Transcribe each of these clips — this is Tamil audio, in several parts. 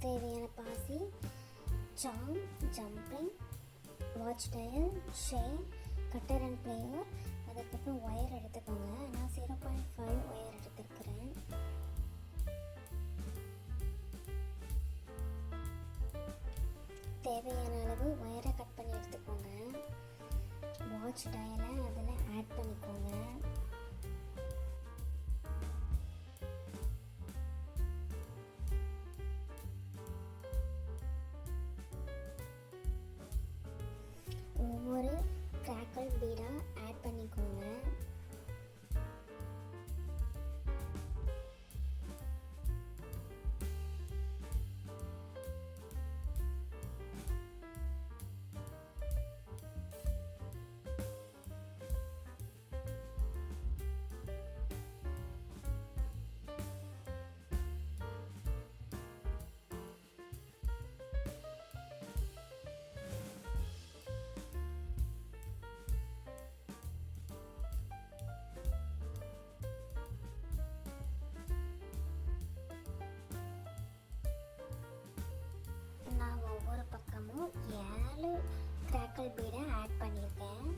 தேவையான பாசி, charm, jumping, watch dial, chain, cutter and plier, அதுக்கப்புறம் ஒயர் எடுத்துக்கோங்க. நான் 0.5 ஒயர் எடுத்துருக்கிறேன். தேவையான அளவு ஒயரை கட் பண்ணி எடுத்துக்கோங்க. வாட்ச் டயலை அதில் ஆட் பண்ணிக்கோங்க. ஒவ்வொரு கிராக்கல் பீடாக ஆட் பண்ணிக்கோங்க. நான் ஒவ்வொரு பக்கமும் 7 கிராக்கல் பீடை ஆட் பண்ணியிருக்கேன்.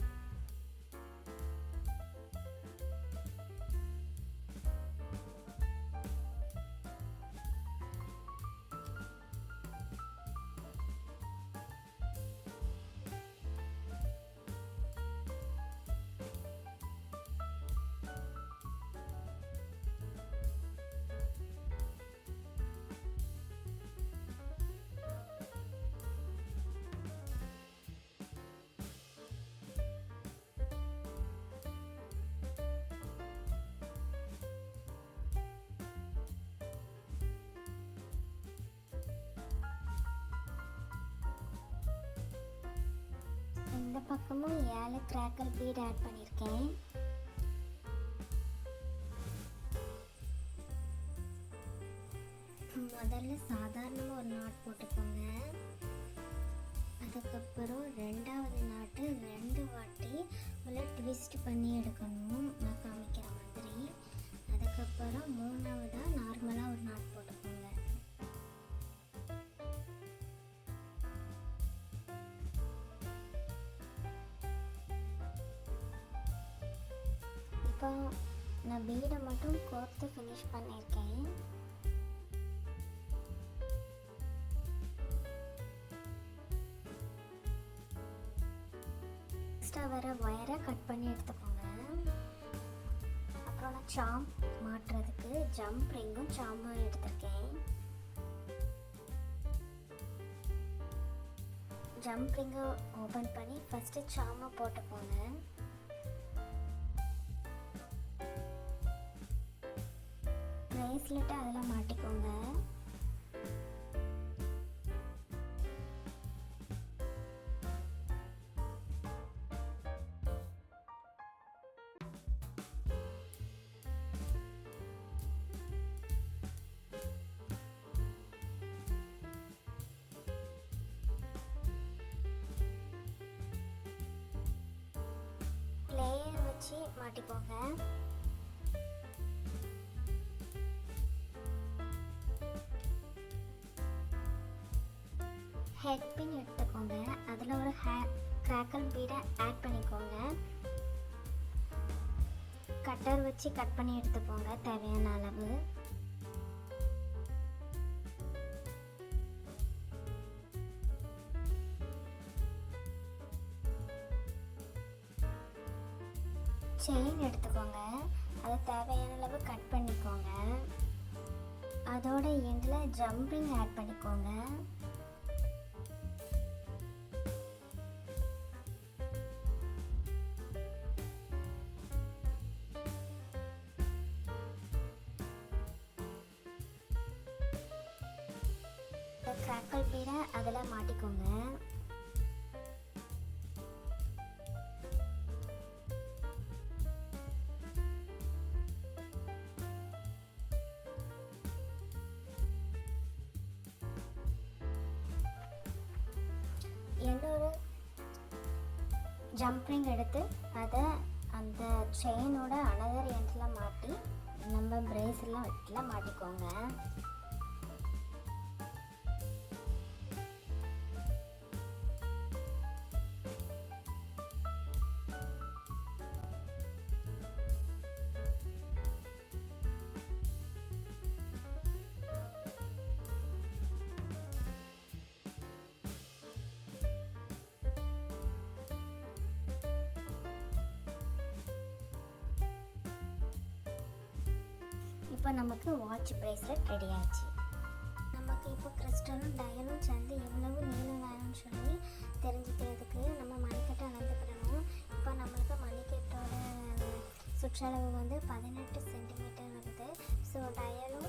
இந்த பக்கமும் 7 கிராக்கல் பீட் ஆட் பண்ணியிருக்கேன். முதல்ல சாதாரணமாக ஒரு நாட் போட்டுக்கோங்க. அதுக்கப்புறம் ரெண்டாவது நாட்டு 2 வாட்டி உள்ள ட்விஸ்ட் பண்ணி எடுக்கணும், நான் காமிக்கிற மாதிரி. அதுக்கப்புறம் மூணாவதாக நார்மலாக ஒரு நாட் போட்டுக்கோங்க. இப்போ நான் பீடை மட்டும் கோர்த்து ஃபினிஷ் பண்ணியிருக்கேன். எக்ஸ்ட்ரா வர ஒயரை கட் பண்ணி எடுத்துக்கோங்க. அப்புறம் நான் சாம் மாட்டுறதுக்கு ஜம்ப் ரிங்கும் சாம்பும் எடுத்திருக்கேன். ஜம்ப் ரிங்கை ஓப்பன் பண்ணி ஃபஸ்ட்டு சாமை போட்டுக்கோங்க. பிரேஸ்லெட்டை அதில் மாட்டிக்கோங்க. லேயர் வச்சு மாட்டிக்கோங்க. ஹெட் பின் எடுத்துக்கோங்க. அதில் ஒரு கிராக்கல் பீடை ஆட் பண்ணிக்கோங்க. கட்டர் வச்சு கட் பண்ணி எடுத்துக்கோங்க தேவையான அளவு. செயின் எடுத்துக்கோங்க. அதை தேவையான அளவு கட் பண்ணிக்கோங்க. அதோட எண்டில் ஜம்பிங் ஆட் பண்ணிக்கோங்க. கிராக்கல் பீடை அதில் மாட்டிக்கோங்க. இன்னொரு ஜம்பிங் எடுத்து அதை அந்த செயினோட அனதர் எண்டில் மாட்டி நம்ம பிரேஸ்லாம் மாட்டிக்கோங்க. இப்போ நமக்கு வாட்ச் பிரேஸ்லெட் ரெடி ஆச்சு. நமக்கு இப்போ கிறிஸ்டலும் டயலும் சேர்ந்து எவ்வளவு நீளம் வேணும்னு சொல்லி தெரிஞ்சுக்கிறதுக்கு நம்ம மணிக்கட்டை அளந்துக்கிடணும். இப்போ நம்மளுக்கு மணிக்கட்டோட சுற்றளவு வந்து 18 சென்டிமீட்டர் வருது. ஸோ டயலும்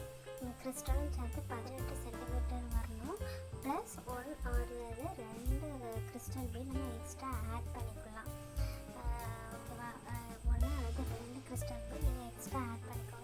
கிறிஸ்டலும் சேர்த்து 18 சென்டிமீட்டர் வரணும். ப்ளஸ் 1 ஆறுலேருந்து 2 கிறிஸ்டல் பீட் நம்ம எக்ஸ்ட்ரா ஆட் பண்ணிக்கலாம். ஓகேவா? 1 அல்லது 2 கிறிஸ்டல் பீட் நீங்கள் எக்ஸ்ட்ரா ஆட் பண்ணிக்கலாம்.